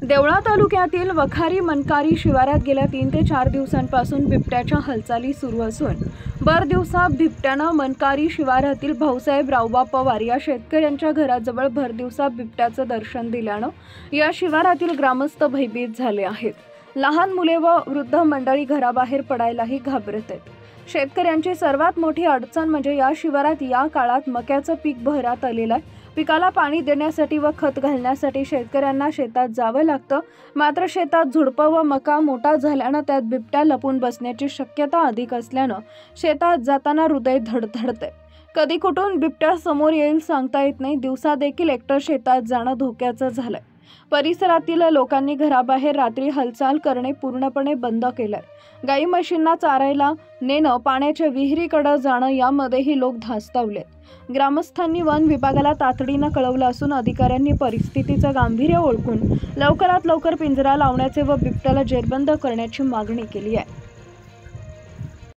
देवळा तालुक्यातील वखारी मनकारी शिवारात गेल्या 3 ते 4 दिवसांपासून बिबट्याच्या हालचाली सुरू असून भर दिवसा बिबट्यानं मनकारी शिवारातील भाऊसाहेब रावबा पवार या शेतकऱ्यांच्या घराजवळ भर दिवसा बिबट्याचं दर्शन दिल्यानं या शिवारातील ग्रामस्थ भयभीत झाले आहेत। लहान मुले व वृद्ध मंडळी घराबाहेर पडायलाही घाबरत आहेत। शेतकऱ्यांची सर्वात मोठी अडचण म्हणजे या शिवारात या काळात मक्याचं पीक बहरात आलेलं आहे। पिकाला पाणी देण्यासाठी व खत घालण्यासाठी शेतकऱ्यांना शेतात जावं लागतं, मात्र शेतात झुडपं व मका मोठा झाल्यानं त्यात बिबट्या लपून बसण्याची शक्यता अधिक असल्यानं शेतात जाताना हृदय धडधडते। कधी कुठून बिबट्या समोर येईल सांगता येत नाही। दिवसा देखील एकटं शेतात जाणं धोक्याचं झालंय। परिसरातील लोकांनी घराबाहेर रात्री हालचाल करणे पूर्णपणे बंद केलंय। गाई म्हशींना चारायला नेणं, पाण्याच्या विहिरीकडे जाणं यामध्येही लोक धास्तावलेत। ग्रामस्थांनी वन विभागाला तातडीनं कळवलं असून अधिकाऱ्यांनी परिस्थितीचं गांभीर्य ओळखून लवकरात लवकर पिंजरा लावण्याचे व बिबट्याला जेरबंद करण्याची मागणी केली आहे।